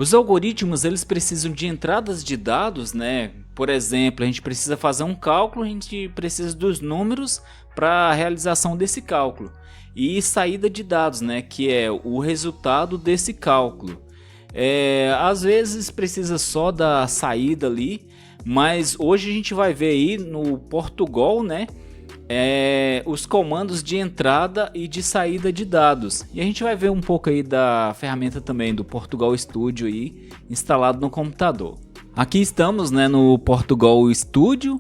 Os algoritmos eles precisam de entradas de dados, né? Por exemplo, a gente precisa fazer um cálculo, a gente precisa dos números para a realização desse cálculo. E saída de dados, né? Que é o resultado desse cálculo. Às vezes precisa só da saída ali, mas hoje a gente vai ver aí no Portugal, né? Os comandos de entrada e de saída de dados. E a gente vai ver um pouco aí da ferramenta também do Portugal Studio aí, instalado no computador. Aqui estamos, né, no Portugal Studio.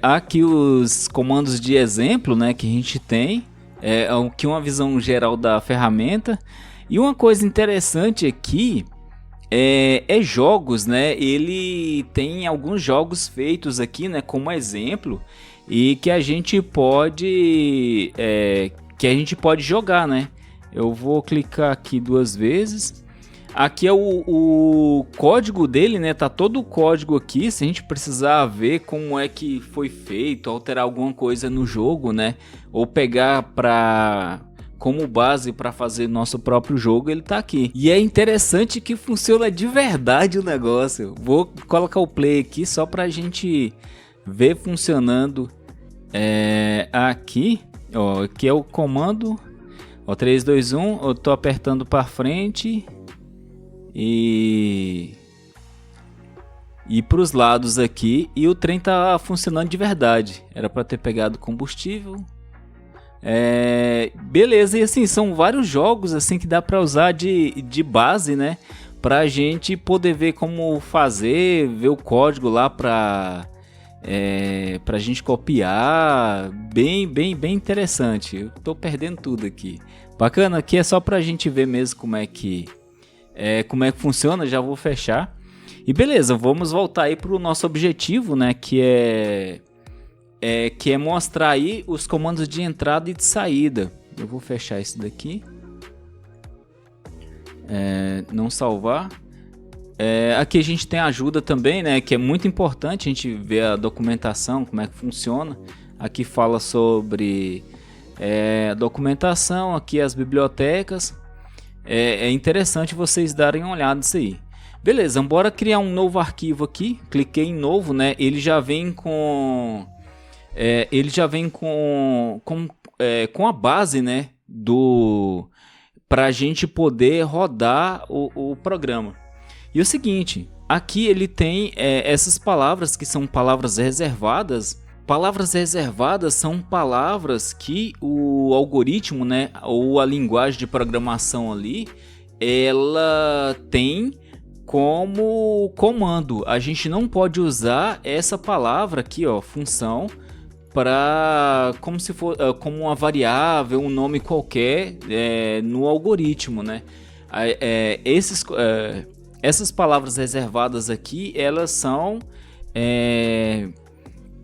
Aqui os comandos de exemplo, né, que a gente tem. Aqui uma visão geral da ferramenta. E uma coisa interessante aqui é jogos, né? Ele tem alguns jogos feitos aqui, né, como exemplo. E que a gente pode jogar, né? Eu vou clicar aqui 2 vezes. Aqui é o código dele, né? Tá todo o código aqui. Se a gente precisar ver como é que foi feito, alterar alguma coisa no jogo, né? Ou pegar como base para fazer nosso próprio jogo, ele tá aqui. E é interessante que funciona de verdade o negócio. Vou colocar o play aqui só pra gente ver funcionando. Aqui é o comando, 3, 2, 1, eu tô apertando para frente e para os lados aqui, e o trem tá funcionando de verdade. Era para ter pegado combustível. Beleza, e assim, são vários jogos assim que dá para usar de base, né? Pra gente poder ver como fazer, ver o código lá pra gente copiar. Bem interessante. Eu tô perdendo tudo aqui. Bacana, aqui é só pra gente ver mesmo como é que funciona. Já vou fechar. E beleza, vamos voltar aí pro nosso objetivo, né? Que é mostrar aí os comandos de entrada e de saída. Eu vou fechar isso daqui. Não salvar. Aqui a gente tem ajuda também, né, que é muito importante a gente ver a documentação, como é que funciona. Aqui fala sobre a documentação, aqui as bibliotecas. É interessante vocês darem uma olhada nisso aí. Beleza, bora criar um novo arquivo aqui. Cliquei em novo, né? Ele já vem com a base, né, para a gente poder rodar o programa. E o seguinte, aqui ele tem essas palavras que são palavras reservadas. Palavras reservadas são palavras que o algoritmo, né, ou a linguagem de programação ali, ela tem como comando. A gente não pode usar essa palavra aqui, ó, função, como uma variável, um nome qualquer no algoritmo, né? Essas palavras reservadas aqui, elas são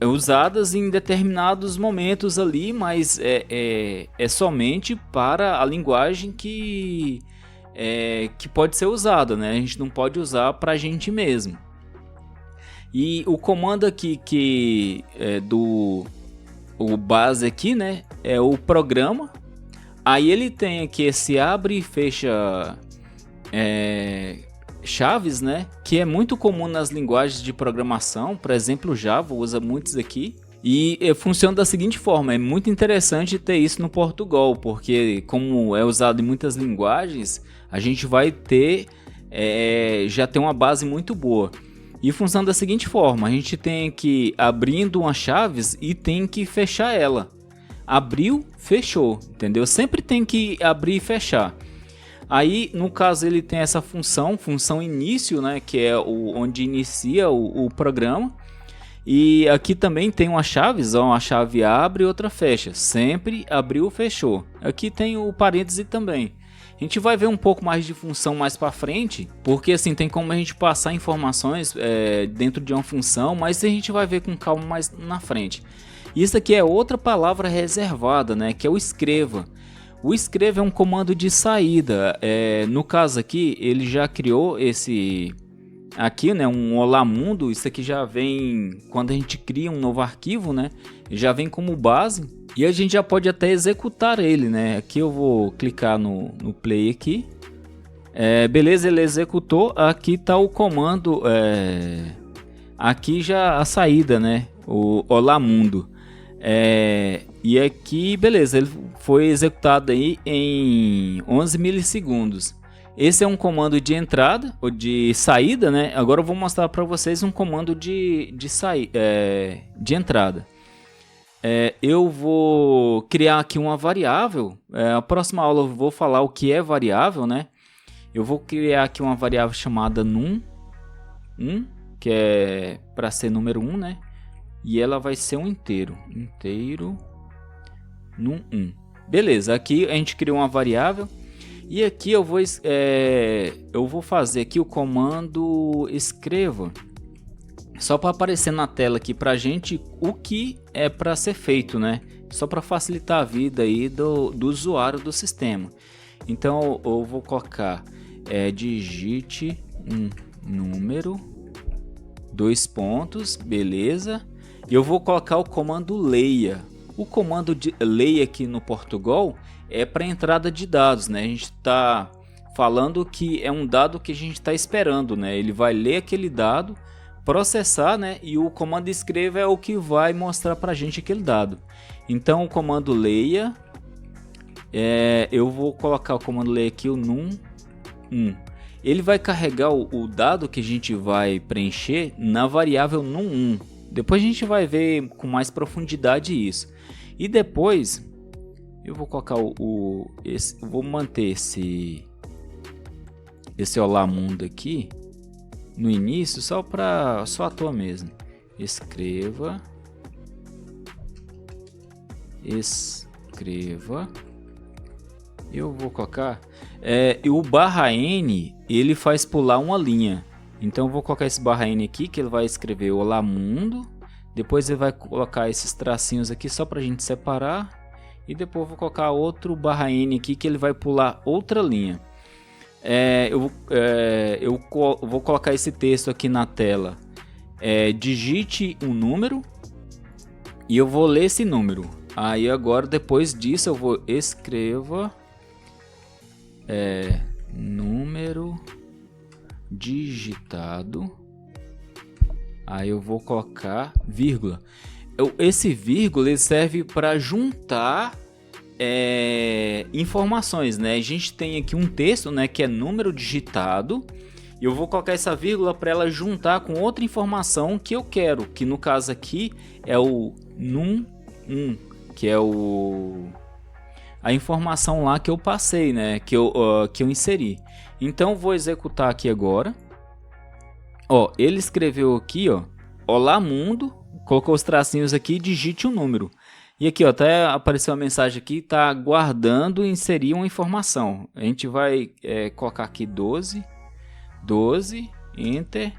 usadas em determinados momentos ali, mas é somente para a linguagem que pode ser usada, né? A gente não pode usar para a gente mesmo. E o comando aqui que é o base aqui, né? É o programa. Aí ele tem aqui esse abre e fecha chaves, né? Que é muito comum nas linguagens de programação. Por exemplo, o Java usa muitos aqui. E funciona da seguinte forma: é muito interessante ter isso no Portugal, porque como é usado em muitas linguagens, a gente vai ter já tem uma base muito boa. E funciona da seguinte forma: a gente tem que abrindo uma chaves e tem que fechar ela. Abriu, fechou, entendeu? Sempre tem que abrir e fechar. Aí, no caso, ele tem essa função início, né, que é onde inicia o programa. E aqui também tem uma chave, uma chave abre e outra fecha. Sempre abriu, fechou. Aqui tem o parêntese também. A gente vai ver um pouco mais de função mais para frente, porque assim tem como a gente passar informações dentro de uma função, mas a gente vai ver com calma mais na frente. Isso aqui é outra palavra reservada, né, que é o escreva. O escreva é um comando de saída. No caso aqui, ele já criou esse aqui, né, um Olá Mundo. Isso aqui já vem quando a gente cria um novo arquivo, né? Já vem como base e a gente já pode até executar ele, né? Aqui eu vou clicar no play aqui. Beleza, ele executou. Aqui está o comando. Aqui já a saída, né? O Olá Mundo. E aqui, beleza, ele foi executado aí em 11 milissegundos. Esse é um comando de entrada ou de saída, né? Agora eu vou mostrar para vocês um comando de entrada. Eu vou criar aqui uma variável. A próxima aula eu vou falar o que é variável, né? Eu vou criar aqui uma variável chamada num, que é para ser número 1, né? E ela vai ser um inteiro num 1. Beleza, aqui a gente criou uma variável. E aqui eu vou fazer aqui o comando escreva, só para aparecer na tela aqui para gente o que é para ser feito, né? Só para facilitar a vida aí do usuário do sistema. Então eu vou colocar digite um número, 2 pontos, beleza? E eu vou colocar o comando leia. O comando de leia aqui no Portugal é para entrada de dados, né? A gente está falando que é um dado que a gente está esperando, né? Ele vai ler aquele dado, processar, né? E o comando escreva é o que vai mostrar para a gente aquele dado. Então o comando leia, eu vou colocar o comando leia aqui, o num 1. Ele vai carregar o dado que a gente vai preencher na variável num1. Depois a gente vai ver com mais profundidade isso. E depois eu vou colocar vou manter esse Olá Mundo aqui no início só à toa mesmo. Escreva. Eu vou colocar e o /n ele faz pular uma linha. Então eu vou colocar esse /n aqui, que ele vai escrever Olá Mundo. Depois ele vai colocar esses tracinhos aqui só para a gente separar. E depois eu vou colocar outro /n aqui, que ele vai pular outra linha. Eu vou colocar esse texto aqui na tela. Digite um número e eu vou ler esse número. Aí agora, depois disso, eu vou escreva número digitado. Aí eu vou colocar vírgula. Esse vírgula ele serve para juntar informações, né? A gente tem aqui um texto, né, que é número digitado. E eu vou colocar essa vírgula para ela juntar com outra informação que eu quero, que no caso aqui é o num1, que é a informação lá que eu passei, né, que eu inseri. Então vou executar aqui agora. Ele escreveu aqui, Olá Mundo, colocou os tracinhos aqui, digite um número. E aqui, até apareceu uma mensagem aqui, tá guardando e inserir uma informação. A gente vai colocar aqui 12, enter.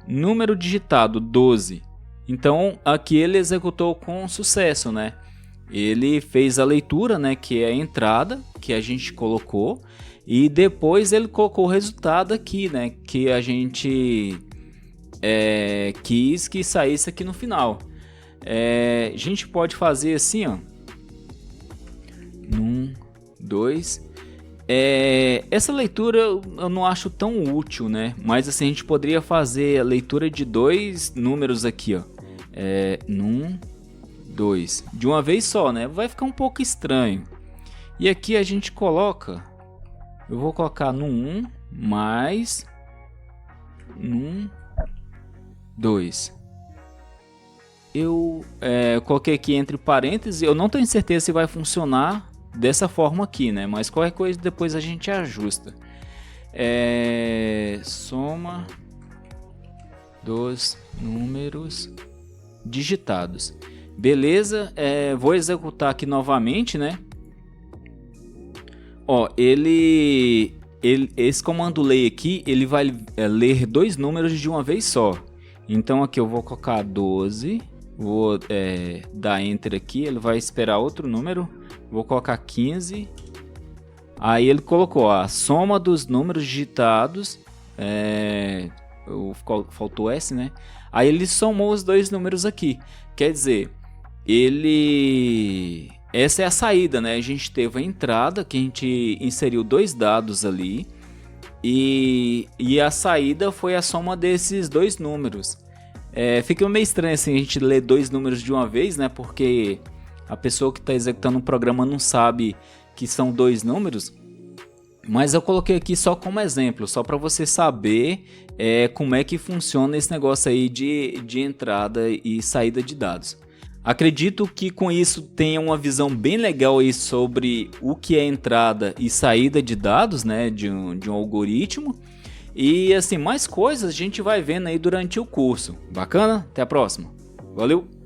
Número digitado 12. Então aqui ele executou com sucesso, né? Ele fez a leitura, né, que é a entrada que a gente colocou, e depois ele colocou o resultado aqui, né, que a gente quis que saísse aqui no final. A gente pode fazer assim, 1, 2. Essa leitura eu não acho tão útil, né? Mas assim, a gente poderia fazer a leitura de 2 números aqui, 1, 2, de uma vez só, né? Vai ficar um pouco estranho. E aqui a gente coloca, eu vou colocar no 1 mais 1, 2. Eu coloquei aqui entre parênteses. Eu não tenho certeza se vai funcionar dessa forma aqui, né? Mas qualquer coisa depois a gente ajusta. Soma dos números digitados. Beleza, vou executar aqui novamente, né? Esse comando lay aqui, ele vai ler 2 números de uma vez só. Então aqui eu vou colocar 12, vou dar enter aqui, ele vai esperar outro número, vou colocar 15. Aí ele colocou a soma dos números digitados, faltou S, né? Aí ele somou os 2 números aqui, quer dizer, essa é a saída, né? A gente teve a entrada, que a gente inseriu 2 dados ali, e a saída foi a soma desses dois números. Fica meio estranho assim a gente ler dois números de uma vez, né? Porque a pessoa que está executando o programa não sabe que são dois números. Mas eu coloquei aqui só como exemplo, só para você saber como é que funciona esse negócio aí de entrada e saída de dados. Acredito que com isso tenha uma visão bem legal aí sobre o que é entrada e saída de dados, né, de um algoritmo. E assim, mais coisas a gente vai vendo aí durante o curso. Bacana? Até a próxima. Valeu!